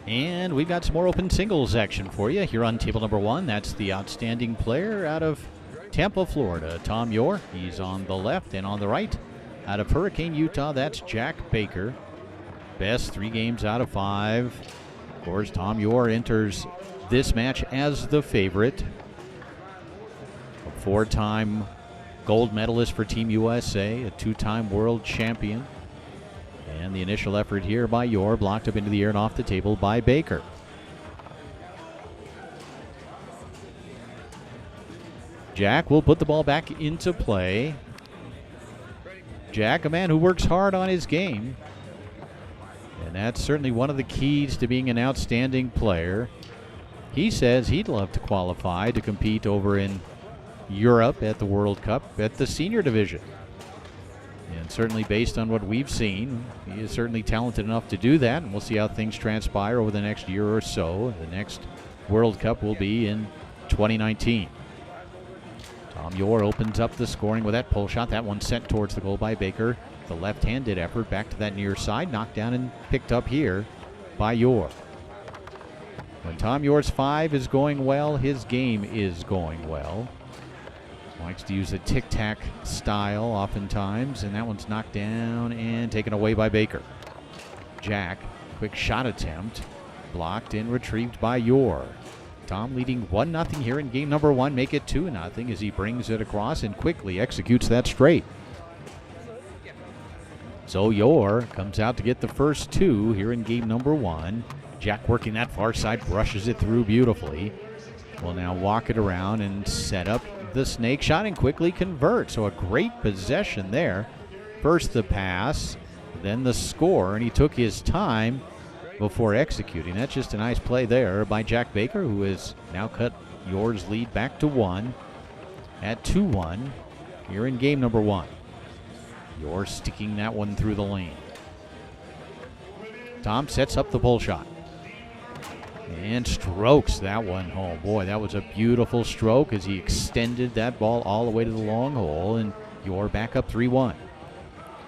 And we've got some more open singles action for you here on table number one. That's the outstanding player out of Tampa, Florida, Tom Yore. He's on the left, and on the right, out of Hurricane, Utah, that's Jack Baker. Best 3 games out of 5. Of course, Tom Yore enters this match as the favorite. A 4-time gold medalist for Team USA, a 2-time world champion. And the initial effort here by Yore, blocked up into the air and off the table by Baker. Jack will put the ball back into play. Jack, a man who works hard on his game. And that's certainly one of the keys to being an outstanding player. He says he'd love to qualify to compete over in Europe at the World Cup at the senior division. And certainly based on what we've seen, he is certainly talented enough to do that, and we'll see how things transpire over the next year or so. The next World Cup will be in 2019. Tom Yore opens up the scoring with that pull shot. That one sent towards the goal by Baker. The left-handed effort back to that near side, knocked down and picked up here by Yore. When Tom Yore's 5 is going well, his game is going well. Likes to use a tic-tac style oftentimes, and that one's knocked down and taken away by Baker. Jack, quick shot attempt, blocked and retrieved by Yore. Tom leading 1-0 here in game number 1, make it 2-0 as he brings it across and quickly executes that straight. So Yore comes out to get the first 2 here in game number 1. Jack working that far side, brushes it through beautifully. Will now walk it around and set up the snake shot and quickly convert. So a great possession there. First the pass, then the score, and he took his time before executing. That's just a nice play there by Jack Baker, who has now cut Yore's lead back to 1 at 2-1 here in game number 1. Yore sticking that one through the lane. Tom sets up the pull shot and strokes that one home. Boy, that was a beautiful stroke as he extended that ball all the way to the long hole, and Yore back up 3-1.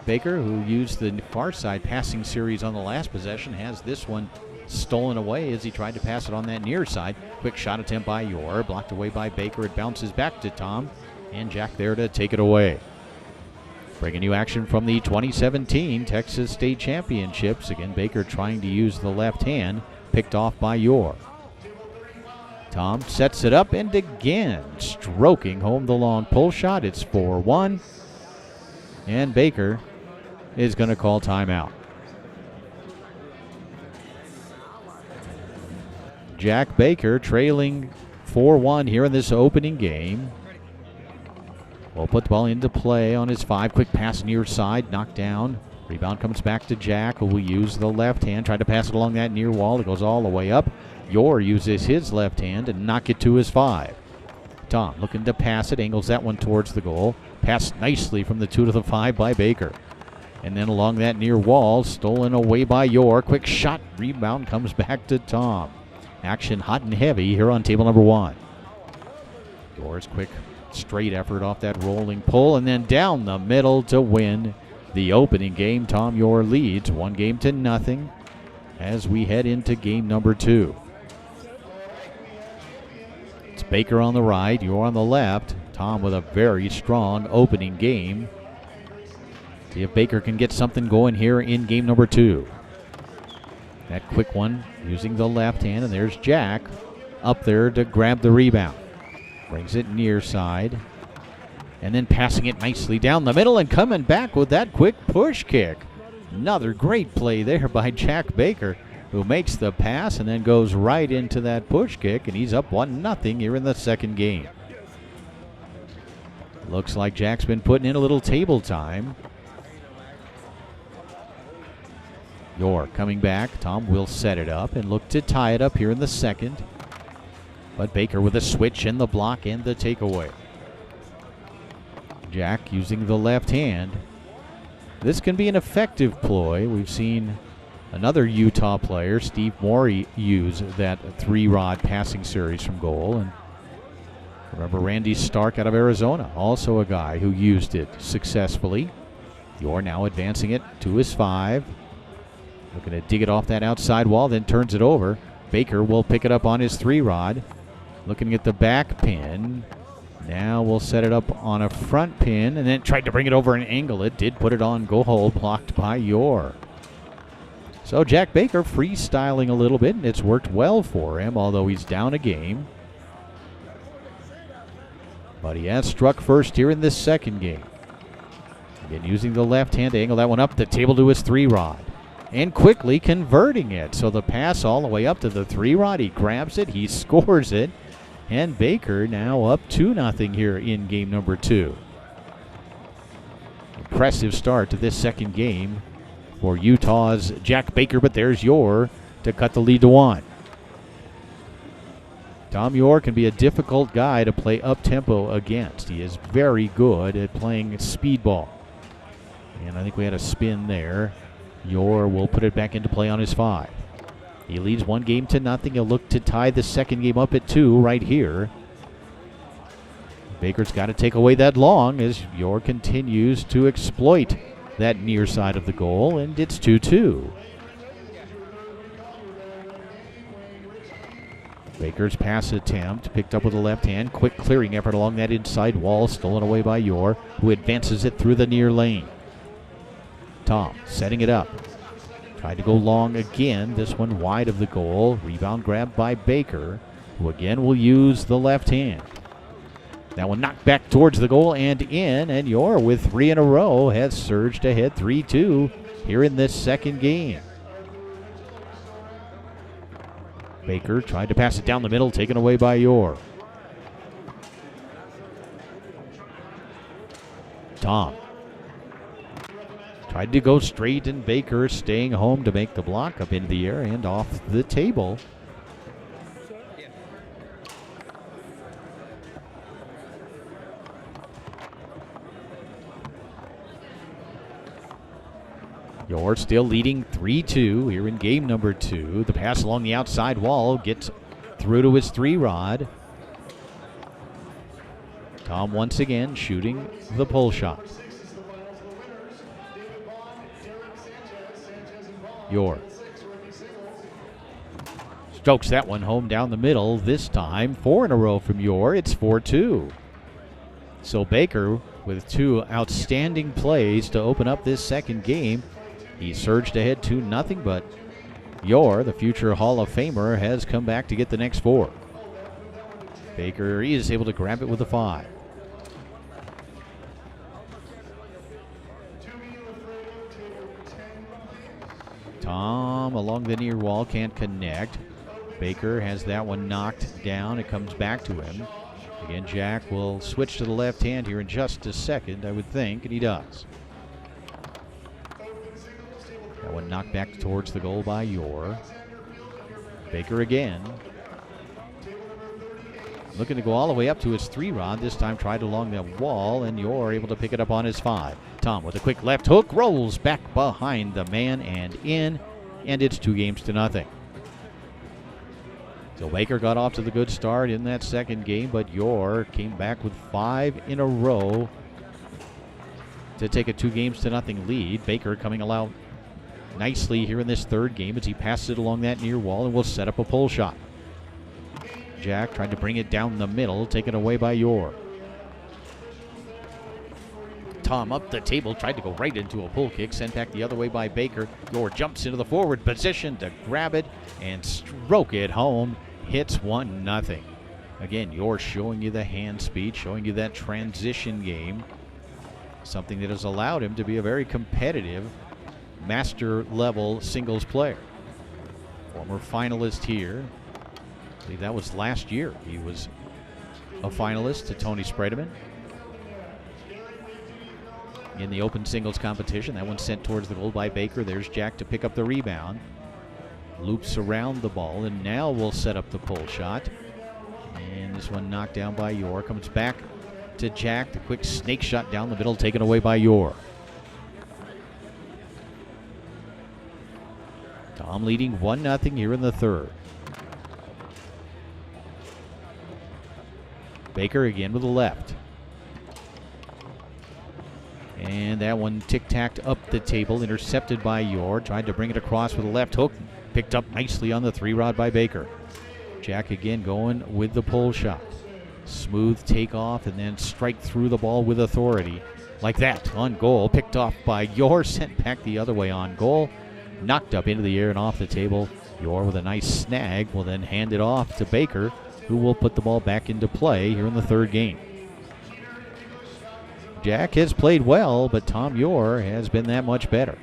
Baker, who used the far side passing series on the last possession, has this one stolen away as he tried to pass it on that near side. Quick shot attempt by Yore, blocked away by Baker. It bounces back to Tom, and Jack there to take it away. Bringing you action from the 2017 Texas State Championships. Again, Baker trying to use the left hand, picked off by Yore. Tom sets it up and again stroking home the long pull shot. It's 4-1, and Baker is going to call timeout. Jack Baker trailing 4-1 here in this opening game. Will put the ball into play on his 5. Quick pass near side, knocked down. Rebound comes back to Jack, who will use the left hand, try to pass it along that near wall. It goes all the way up. Yore uses his left hand and knock it to his 5. Tom looking to pass it, angles that one towards the goal. Passed nicely from the 2 to the 5 by Baker. And then along that near wall, stolen away by Yore. Quick shot, rebound comes back to Tom. Action hot and heavy here on table number 1. Yore's quick straight effort off that rolling pull, and then down the middle to win the opening game. Tom Yore leads 1-0 as we head into game number 2. It's Baker on the right, Yore on the left. Tom with a very strong opening game. See if Baker can get something going here in game number 2. That quick one using the left hand, and there's Jack up there to grab the rebound. Brings it near side, and then passing it nicely down the middle and coming back with that quick push kick. Another great play there by Jack Baker, who makes the pass and then goes right into that push kick, and he's up 1-0 here in the second game. Looks like Jack's been putting in a little table time. Yore coming back. Tom will set it up and look to tie it up here in the second. But Baker with a switch and the block and the takeaway. Jack using the left hand. This can be an effective ploy. We've seen another Utah player, Steve Moore, use that 3-rod passing series from goal. And remember Randy Stark out of Arizona, also a guy who used it successfully. Yore now advancing it to his 5. Looking to dig it off that outside wall, then turns it over. Baker will pick it up on his 3-rod. Looking at the back pin. Now we'll set it up on a front pin, and then tried to bring it over and angle it. Did put it on go hold, blocked by Yore. So Jack Baker freestyling a little bit, and it's worked well for him, although he's down a game. But he has struck first here in this second game. Again, using the left hand to angle that one up the table to his 3-rod. And quickly converting it. So the pass all the way up to the 3-rod. He grabs it, he scores it. And Baker now up 2-0 here in game number 2. Impressive start to this second game for Utah's Jack Baker, but there's Yore to cut the lead to 1. Tom Yore can be a difficult guy to play up-tempo against. He is very good at playing speedball. And I think we had a spin there. Yore will put it back into play on his 5. He leads 1-0. He'll look to tie the second game up at 2 right here. Baker's got to take away that long as Yore continues to exploit that near side of the goal, and it's 2-2. Baker's pass attempt picked up with the left hand. Quick clearing effort along that inside wall, stolen away by Yore, who advances it through the near lane. Tom setting it up. Tried to go long again, this one wide of the goal. Rebound grabbed by Baker, who again will use the left hand. That one knocked back towards the goal and in, and Yore with 3 in a row has surged ahead 3-2 here in this second game. Baker tried to pass it down the middle, taken away by Yore. Tom tried to go straight, and Baker staying home to make the block up into the air and off the table. Yore still leading 3-2 here in game number 2. The pass along the outside wall gets through to his 3-rod. Tom once again shooting the pull shot. Yore strokes that one home down the middle. This time 4 in a row from Yore. It's 4-2. So Baker with 2 outstanding plays to open up this second game. He surged ahead 2-0, but Yore, the future Hall of Famer, has come back to get the next 4. Baker is able to grab it with a 5. Tom along the near wall can't connect. Baker has that one knocked down. It comes back to him. Again, Jack will switch to the left hand here in just a second, I would think, and he does. That one knocked back towards the goal by Yore. Baker again. Looking to go all the way up to his 3-rod. This time tried along the wall, and Yore able to pick it up on his 5. Tom with a quick left hook, rolls back behind the man and in, and it's 2-0. So Baker got off to the good start in that second game, but Yore came back with 5 in a row to take a 2-0 lead. Baker coming out nicely here in this third game as he passes it along that near wall and will set up a pull shot. Jack tried to bring it down the middle, taken away by Yore. Tom up the table, tried to go right into a pull kick, sent back the other way by Baker. Yore jumps into the forward position to grab it and stroke it home. Hits 1-0. Again, Yore showing you the hand speed, showing you that transition game. Something that has allowed him to be a very competitive master level singles player. Former finalist here. I believe that was last year. He was a finalist to Tony Spredeman in the open singles competition. That one sent towards the goal by Baker. There's Jack to pick up the rebound. Loops around the ball, and now we'll set up the pull shot. And this one knocked down by Yore. Comes back to Jack. The quick snake shot down the middle, taken away by Yore. Tom leading 1-0 here in the third. Baker again with the left. And that one tic-tacked up the table, intercepted by Yore. Tried to bring it across with a left hook. Picked up nicely on the 3-rod by Baker. Jack again going with the pull shot. Smooth takeoff and then strike through the ball with authority. Like that, on goal. Picked off by Yore, sent back the other way on goal. Knocked up into the air and off the table. Yore with a nice snag will then hand it off to Baker, who will put the ball back into play here in the third game. Jack has played well, but Tom Yore has been that much better.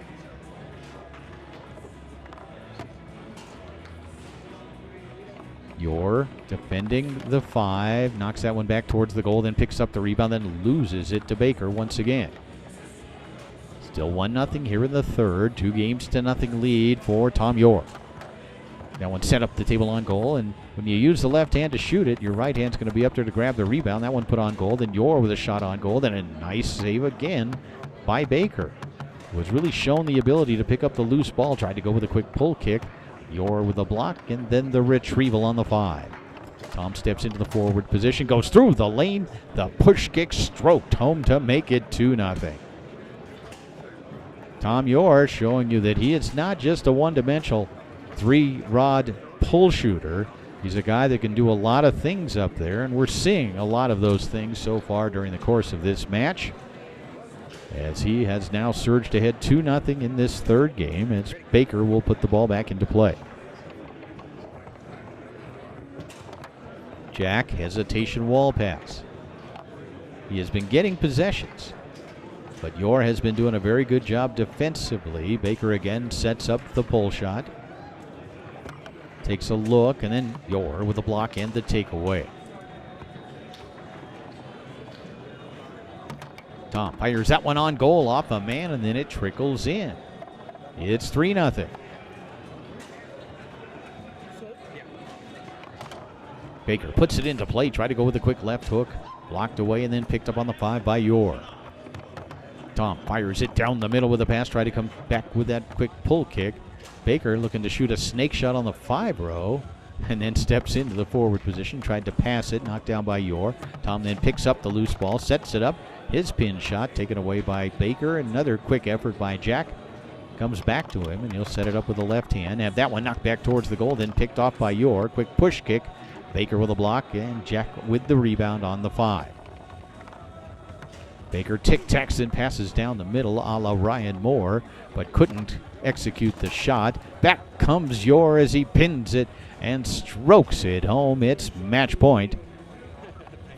Yore defending the 5, knocks that one back towards the goal, then picks up the rebound, then loses it to Baker once again. Still 1-0 here in the third, 2-0 lead for Tom Yore. That one set up the table on goal, and when you use the left hand to shoot it, your right hand's going to be up there to grab the rebound. That one put on goal, then Yore with a shot on goal, then a nice save again by Baker, who has really shown the ability to pick up the loose ball. Tried to go with a quick pull kick. Yore with a block, and then the retrieval on the 5. Tom steps into the forward position, goes through the lane. The push kick stroked home to make it 2-0. Tom Yore showing you that he is not just a one-dimensional 3-rod pull shooter. He's a guy that can do a lot of things up there, and we're seeing a lot of those things so far during the course of this match, as he has now surged ahead 2-0 in this third game, as Baker will put the ball back into play. Jack, hesitation wall pass. He has been getting possessions, but Yore has been doing a very good job defensively. Baker again sets up the pull shot. Takes a look, and then Yore with the block and the takeaway. Tom fires that one on goal off a man, and then it trickles in. It's 3-0. Baker puts it into play, tried to go with a quick left hook. Blocked away and then picked up on the 5 by Yore. Tom fires it down the middle with a pass, try to come back with that quick pull kick. Baker looking to shoot a snake shot on the 5-row, and then steps into the forward position, tried to pass it, knocked down by Yore. Tom then picks up the loose ball, sets it up. His pin shot taken away by Baker. Another quick effort by Jack. Comes back to him, and he'll set it up with the left hand. Have that one knocked back towards the goal, then picked off by Yore. Quick push kick. Baker with a block, and Jack with the rebound on the 5. Baker tic-tacs and passes down the middle a la Ryan Moore, but couldn't execute the shot. Back comes Yore as he pins it and strokes it home. It's match point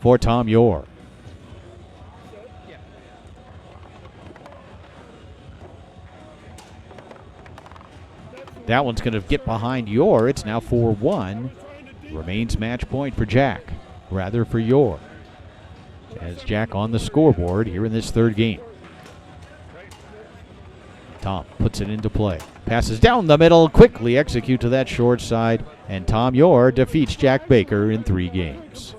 for Tom Yore. That one's going to get behind Yore. It's now 4-1. Remains match point for Jack, rather for Yore, as Jack on the scoreboard here in this third game. Tom puts it into play. Passes down the middle, quickly execute to that short side, and Tom Yore defeats Jack Baker in 3 games.